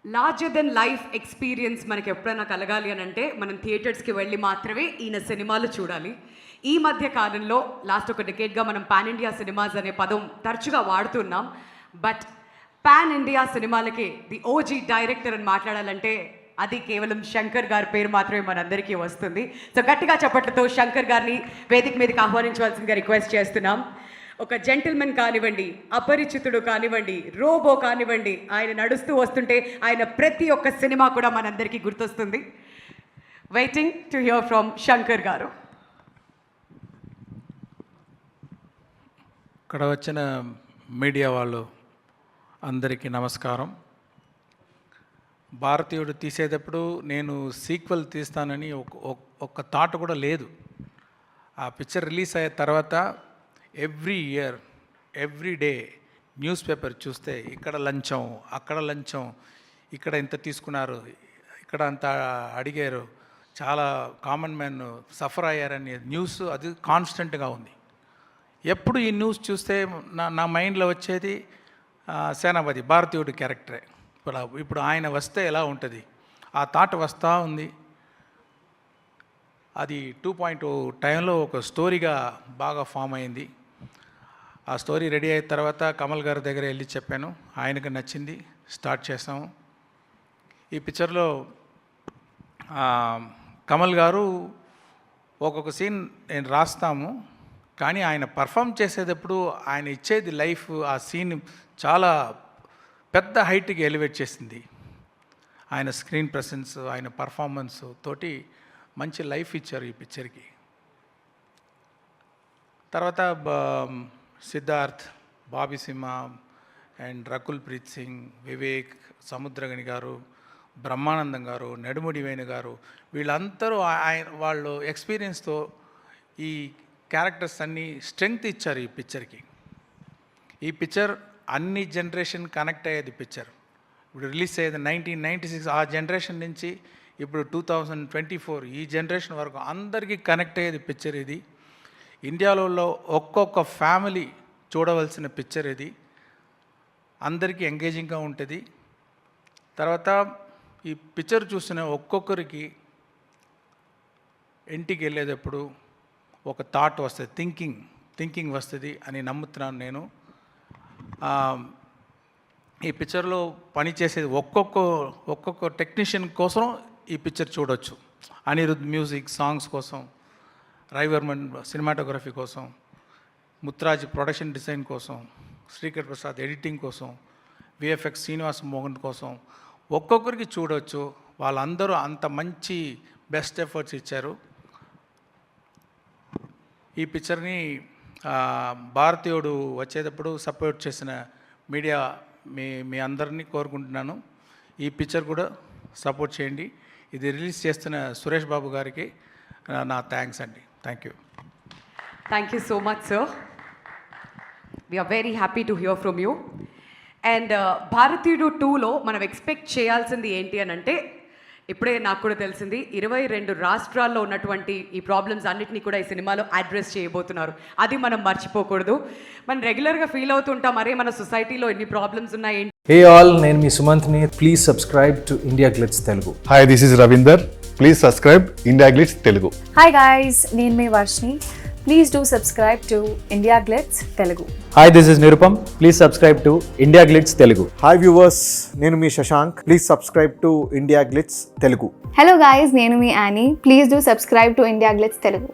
Larger than life experience మనకి ఎప్పుడైనా కలగాలి అని అంటే మనం థియేటర్స్కి వెళ్ళి మాత్రమే ఈయన సినిమాలు చూడాలి. ఈ మధ్య కాలంలో లాస్ట్ ఒక డెకేడ్గా మనం పాన్ ఇండియా సినిమాస్ అనే పదం తరచుగా వాడుతున్నాం. బట్ పాన్ ఇండియా సినిమాలకి ది ఓజీ డైరెక్టర్ అని మాట్లాడాలంటే అది కేవలం శంకర్ గారి పేరు మాత్రమే మనందరికీ వస్తుంది. సో గట్టిగా చప్పట్లతో శంకర్ గారిని వేదిక మీదకి ఆహ్వానించవలసిందిగా రిక్వెస్ట్ చేస్తున్నాం. ఒక జెంటిల్మెన్ కానివ్వండి, అపరిచితుడు కానివ్వండి, రోబో కానివ్వండి, ఆయన నడుస్తూ వస్తుంటే ఆయన ప్రతి ఒక్క సినిమా కూడా మనందరికీ గుర్తొస్తుంది. Waiting to hear from Shankar గారు. ఇక్కడ వచ్చిన మీడియా వాళ్ళు అందరికీ నమస్కారం. భారతీయుడు తీసేటప్పుడు నేను సీక్వెల్ తీస్తానని ఒక్క థాట్ కూడా లేదు. ఆ పిక్చర్ రిలీజ్ అయిన తర్వాత every year every day news paper చూస్తే ఇక్కడ లంచం, అక్కడ లంచం, ఇక్కడ ఇంత తీసుకున్నారు, ఇక్కడ అంత అడిగారు, చాలా కామన్ మ్యాన్ సఫర్ అయ్యారని న్యూస్ అది కాన్స్టెంట్గా ఉంది. ఎప్పుడు ఈ న్యూస్ చూస్తే నా మైండ్లో వచ్చేది సేనాపతి భారతీయుడి క్యారెక్టరే. ఇప్పుడు ఆయన వస్తే ఎలా ఉంటుంది ఆ థాట్ వస్తూ ఉంది. అది 2.0 టైంలో ఒక స్టోరీగా బాగా ఫామ్ అయింది. ఆ స్టోరీ రెడీ అయిన తర్వాత కమల్ గారి దగ్గర వెళ్ళి చెప్పాను, ఆయనకు నచ్చింది, స్టార్ట్ చేసాము. ఈ పిక్చర్లో కమల్ గారు ఒక్కొక్క సీన్ నేను రాస్తాము, కానీ ఆయన పర్ఫామ్ చేసేటప్పుడు ఆయన ఇచ్చేది లైఫ్, ఆ సీన్ చాలా పెద్ద హైట్కి ఎలివేట్ చేసింది. ఆయన స్క్రీన్ ప్రెసెన్స్, ఆయన పర్ఫార్మెన్స్ తోటి మంచి లైఫ్ ఇచ్చారు ఈ పిక్చర్కి. తర్వాత సిద్ధార్థ్, బాబీ సింహ అండ్ రకుల్ ప్రీత్ సింగ్, వివేక్, సముద్రగని గారు, బ్రహ్మానందం గారు, నెడుముడి వేణు గారు, వీళ్ళందరూ వాళ్ళు ఎక్స్పీరియన్స్తో ఈ క్యారెక్టర్స్ అన్నీ స్ట్రెంగ్త్ ఇచ్చారు ఈ పిక్చర్కి. ఈ పిక్చర్ అన్ని జనరేషన్ కనెక్ట్ అయ్యేది పిక్చర్. ఇప్పుడు రిలీజ్ అయ్యేది 1996, ఆ జనరేషన్ నుంచి ఇప్పుడు 2024 ఈ జనరేషన్ వరకు అందరికీ కనెక్ట్ అయ్యేది పిక్చర్ ఇది. ఇండియాలో ఒక్కొక్క ఫ్యామిలీ చూడవలసిన పిక్చర్ ఇది. అందరికీ ఎంగేజింగ్గా ఉంటుంది. తర్వాత ఈ పిక్చర్ చూసిన ఒక్కొక్కరికి ఇంటికి వెళ్ళేటప్పుడు ఒక థాట్ వస్తుంది, థింకింగ్ వస్తుంది అని నమ్ముతున్నాను నేను. ఈ పిక్చర్లో పనిచేసేది ఒక్కొక్క టెక్నీషియన్ కోసం ఈ పిక్చర్ చూడొచ్చు. అనిరుద్ మ్యూజిక్, సాంగ్స్ కోసం, రవివర్మన్ సినిమాటోగ్రఫీ కోసం, ముత్రాజ్ ప్రొడక్షన్ డిజైన్ కోసం, శ్రీకర్ ప్రసాద్ ఎడిటింగ్ కోసం, విఎఫ్ఎక్స్ శ్రీనివాస్ మోహన్ కోసం ఒక్కొక్కరికి చూడవచ్చు. వాళ్ళందరూ అంత మంచి బెస్ట్ ఎఫర్ట్స్ ఇచ్చారు. ఈ పిక్చర్ని భారతీయుడు వచ్చేటప్పుడు సపోర్ట్ చేసిన మీడియా మీ అందరినీ కోరుకుంటున్నాను, ఈ పిక్చర్ కూడా సపోర్ట్ చేయండి. ఇది రిలీజ్ చేస్తున్న సురేష్ బాబు గారికి నా థ్యాంక్స్ అండి. Thank you. Thank you so much sir. We're very happy to hear from you. And భారతీయుడు 2లో మనం ఎక్స్పెక్ట్ చేయాల్సింది ఏంటి అని అంటే, ఇప్పుడే నాకు కూడా తెలిసింది 22 రాష్ట్రాల్లో ఉన్నటువంటి ఈ ప్రాబ్లమ్స్ అన్నిటినీ కూడా ఈ సినిమాలో అడ్రస్ చేయబోతున్నారు. అది మనం మర్చిపోకూడదు. మనం రెగ్యులర్గా ఫీల్ అవుతుంటాం, అరే మన సొసైటీలో ఎన్ని ప్రాబ్లమ్స్ ఉన్నాయి. హే ఆల్, నేను మీ సుమంత్ని. Please subscribe to India Glitz Telugu. Hi, this is Ravinder. Please subscribe India Glitz Telugu. Hi guys, నేను మీ Varshini. Please do subscribe to India Glitz Telugu. Hi, this is Nirupam. Please subscribe to India Glitz Telugu. Hi viewers, నేను మీ Shashank. Please subscribe to India Glitz Telugu. Hello guys, నేను మీ Annie. Please do subscribe to India Glitz Telugu.